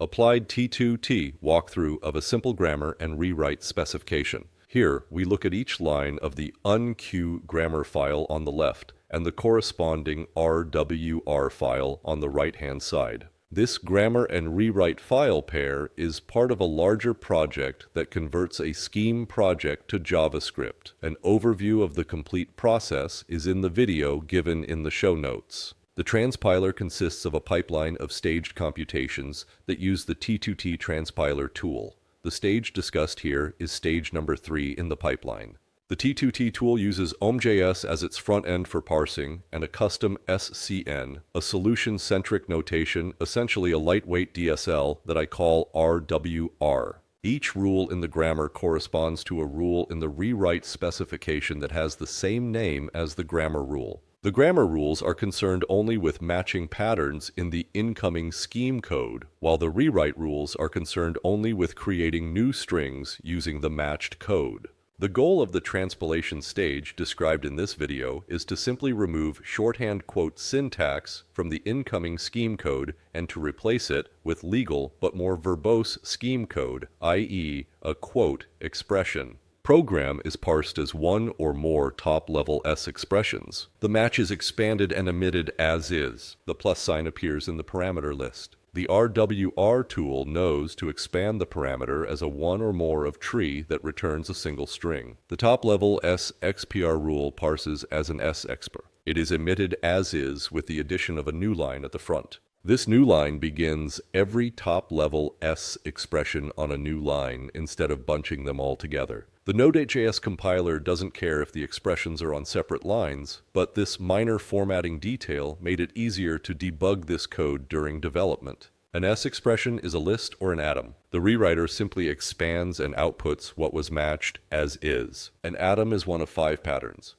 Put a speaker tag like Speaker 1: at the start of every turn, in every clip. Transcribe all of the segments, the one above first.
Speaker 1: Applied T2T walkthrough of a simple grammar and rewrite specification. Here, we look at each line of the unq grammar file on the left and the corresponding RWR file on the right-hand side. This grammar and rewrite file pair is part of a larger project that converts a scheme project to JavaScript. An overview of the complete process is in the video given in the show notes. The transpiler consists of a pipeline of staged computations that use the T2T transpiler tool. The stage discussed here is stage number 3 in the pipeline. The T2T tool uses OhmJS as its front end for parsing and a custom SCN, a solution-centric notation, essentially a lightweight DSL that I call RWR. Each rule in the grammar corresponds to a rule in the rewrite specification that has the same name as the grammar rule. The grammar rules are concerned only with matching patterns in the incoming scheme code, while the rewrite rules are concerned only with creating new strings using the matched code. The goal of the transpilation stage described in this video is to simply remove shorthand quote syntax from the incoming scheme code and to replace it with legal but more verbose scheme code, i.e., a quote expression. Program is parsed as one or more top-level S expressions. The match is expanded and emitted as is. The plus sign appears in the parameter list. The RWR tool knows to expand the parameter as a one or more of tree that returns a single string. The top-level SXPR rule parses as an SXPR. It is emitted as is with the addition of a new line at the front. This new line begins every top-level S expression on a new line instead of bunching them all together. The Node.js compiler doesn't care if the expressions are on separate lines, but this minor formatting detail made it easier to debug this code during development. An S expression is a list or an atom. The rewriter simply expands and outputs what was matched as is. An atom is one of 5 patterns.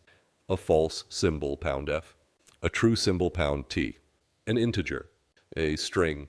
Speaker 1: A false symbol $F, a true symbol $T, an integer, a string,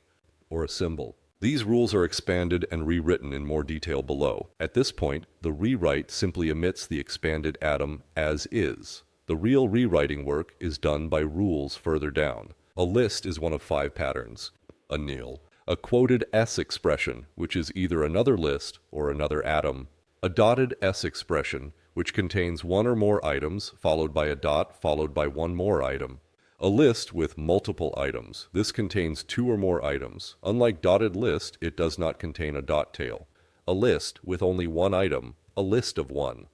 Speaker 1: or a symbol. These rules are expanded and rewritten in more detail below. At this point, the rewrite simply emits the expanded atom as is. The real rewriting work is done by rules further down. A list is one of 5 patterns. A nil. A quoted S expression, which is either another list or another atom. A dotted S expression, which contains one or more items, followed by a dot, followed by one more item. A list with multiple items. This contains 2 or more items. Unlike dotted list, it does not contain a dot tail. A list with only one item. A list of one.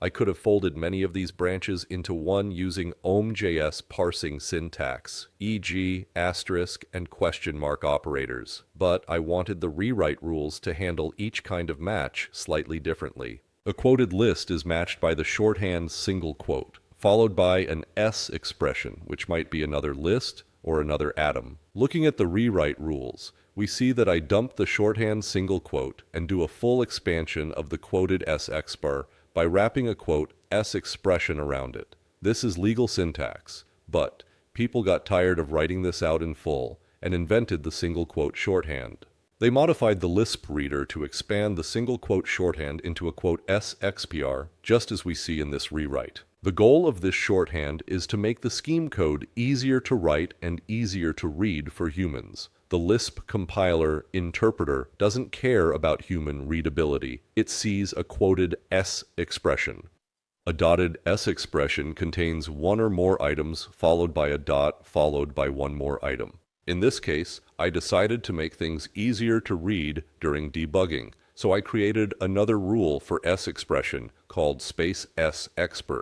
Speaker 1: I could have folded many of these branches into one using OhmJS parsing syntax, e.g., asterisk and question mark operators, but I wanted the rewrite rules to handle each kind of match slightly differently. A quoted list is matched by the shorthand single quote, followed by an S expression, which might be another list or another atom. Looking at the rewrite rules, we see that I dump the shorthand single quote and do a full expansion of the quoted SXPAR by wrapping a quote S expression around it. This is legal syntax, but people got tired of writing this out in full and invented the single quote shorthand. They modified the Lisp reader to expand the single quote shorthand into a quote SXPR, just as we see in this rewrite. The goal of this shorthand is to make the scheme code easier to write and easier to read for humans. The Lisp compiler interpreter doesn't care about human readability. It sees a quoted S expression. A dotted S expression contains one or more items followed by a dot followed by one more item. In this case, I decided to make things easier to read during debugging, so I created another rule for S expression called space S expr.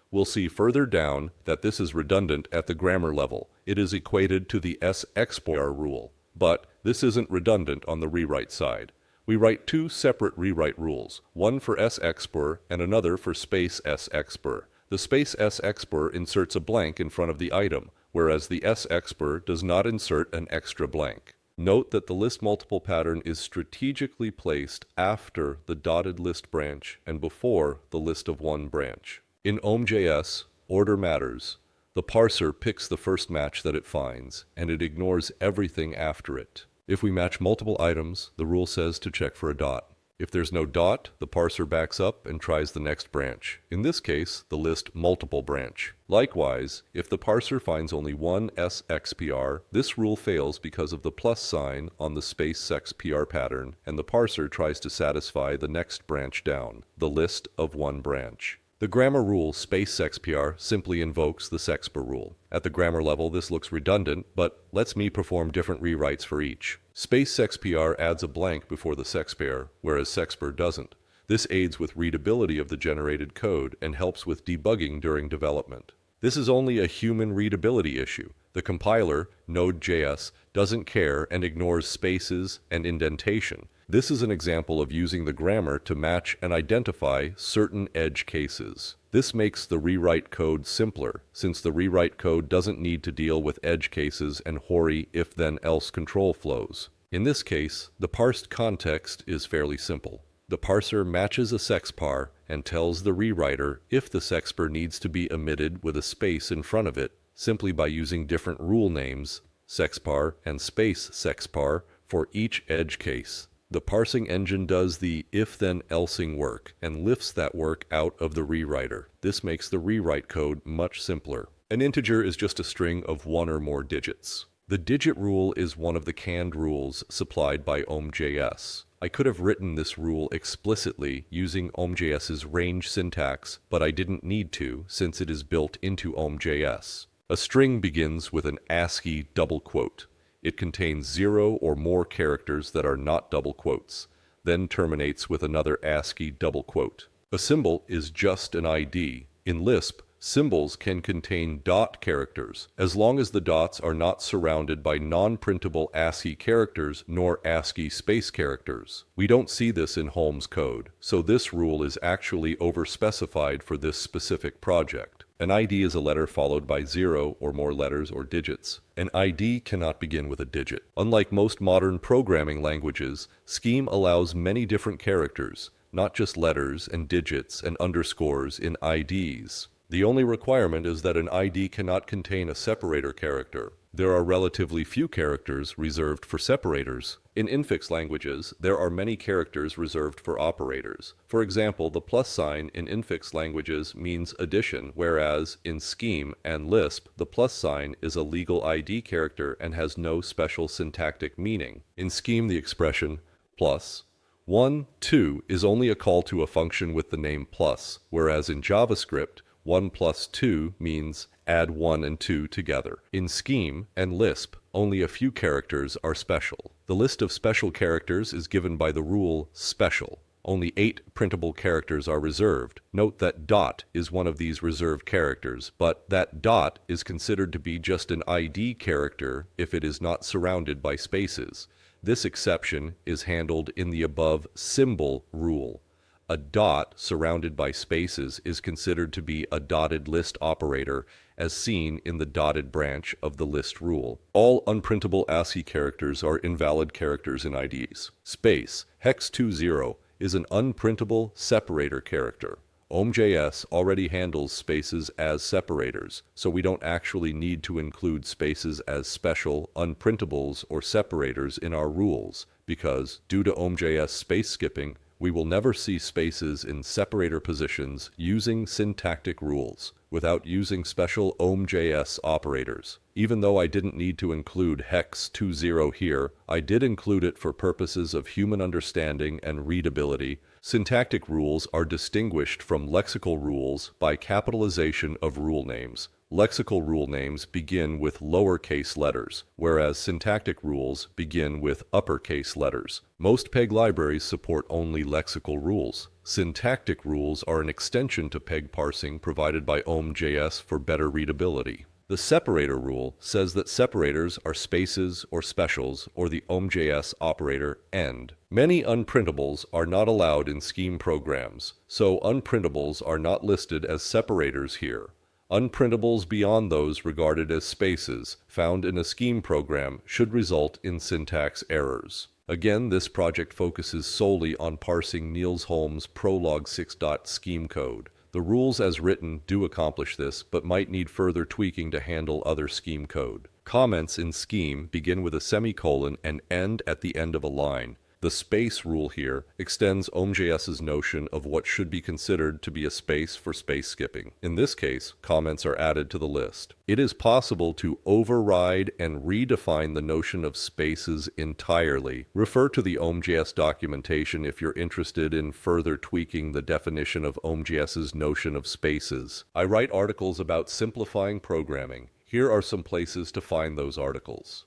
Speaker 1: We'll see further down that this is redundant at the grammar level. It is equated to the SXPR rule, but this isn't redundant on the rewrite side. We write 2 separate rewrite rules, one for SXPR and another for space SXPR. The space SXPR inserts a blank in front of the item, whereas the SXPR does not insert an extra blank. Note that the list multiple pattern is strategically placed after the dotted list branch and before the list of one branch. In OhmJS, order matters. The parser picks the first match that it finds, and it ignores everything after it. If we match multiple items, the rule says to check for a dot. If there's no dot, the parser backs up and tries the next branch. In this case, the list multiple branch. Likewise, if the parser finds only one SXPR, this rule fails because of the plus sign on the space SXPR pattern, and the parser tries to satisfy the next branch down, the list of one branch. The grammar rule space sexpr simply invokes the sexpr rule. At the grammar level, this looks redundant, but lets me perform different rewrites for each. Space sexpr adds a blank before the sexpr, whereas sexpr doesn't. This aids with readability of the generated code and helps with debugging during development. This is only a human readability issue. The compiler, Node.js, doesn't care and ignores spaces and indentation. This is an example of using the grammar to match and identify certain edge cases. This makes the rewrite code simpler, since the rewrite code doesn't need to deal with edge cases and hoary if-then-else control flows. In this case, the parsed context is fairly simple. The parser matches a sexpar and tells the rewriter if the sexpar needs to be omitted with a space in front of it, simply by using different rule names, sexpar and space sexpar, for each edge case. The parsing engine does the if-then-elsing work and lifts that work out of the rewriter. This makes the rewrite code much simpler. An integer is just a string of one or more digits. The digit rule is one of the canned rules supplied by OhmJS. I could have written this rule explicitly using OhmJS's range syntax, but I didn't need to since it is built into OhmJS. A string begins with an ASCII double quote. It contains 0 or more characters that are not double quotes, then terminates with another ASCII double quote. A symbol is just an ID. In Lisp, symbols can contain dot characters, as long as the dots are not surrounded by non-printable ASCII characters nor ASCII space characters. We don't see this in Ohm's code, so this rule is actually overspecified for this specific project. An ID is a letter followed by 0 or more letters or digits. An ID cannot begin with a digit. Unlike most modern programming languages, Scheme allows many different characters, not just letters and digits and underscores in IDs. The only requirement is that an ID cannot contain a separator character. There are relatively few characters reserved for separators. In infix languages, there are many characters reserved for operators. For example, the plus sign in infix languages means addition, whereas in Scheme and Lisp, the plus sign is a legal ID character and has no special syntactic meaning. In Scheme, the expression plus 1, 2 is only a call to a function with the name plus, whereas in JavaScript, 1 plus 2 means add 1 and 2 together. In Scheme and Lisp, only a few characters are special. The list of special characters is given by the rule special. Only 8 printable characters are reserved. Note that dot is one of these reserved characters, but that dot is considered to be just an ID character if it is not surrounded by spaces. This exception is handled in the above symbol rule. A dot surrounded by spaces is considered to be a dotted list operator, as seen in the dotted branch of the list rule. All unprintable ASCII characters are invalid characters in IDs. Space, hex 20, is an unprintable separator character. OhmJS already handles spaces as separators, so we don't actually need to include spaces as special, unprintables, or separators in our rules, because, due to OhmJS space skipping, we will never see spaces in separator positions using syntactic rules without using special OhmJS operators. Even though I didn't need to include hex 20 here, I did include it for purposes of human understanding and readability. Syntactic rules are distinguished from lexical rules by capitalization of rule names. Lexical rule names begin with lowercase letters, whereas syntactic rules begin with uppercase letters. Most PEG libraries support only lexical rules. Syntactic rules are an extension to PEG parsing provided by OhmJS for better readability. The separator rule says that separators are spaces or specials or the OhmJS operator end. Many unprintables are not allowed in Scheme programs, so unprintables are not listed as separators here. Unprintables beyond those regarded as spaces found in a Scheme program should result in syntax errors. Again, this project focuses solely on parsing Niels Holm's Prolog 6.scheme code. The rules as written do accomplish this, but might need further tweaking to handle other Scheme code. Comments in Scheme begin with a semicolon and end at the end of a line. The The space rule here extends OhmJS's notion of what should be considered to be a space for space skipping. In this case, comments are added to the list. It is possible to override and redefine the notion of spaces entirely. Refer to the OhmJS documentation if you're interested in further tweaking the definition of OhmJS's notion of spaces. I write articles about simplifying programming. Here are some places to find those articles.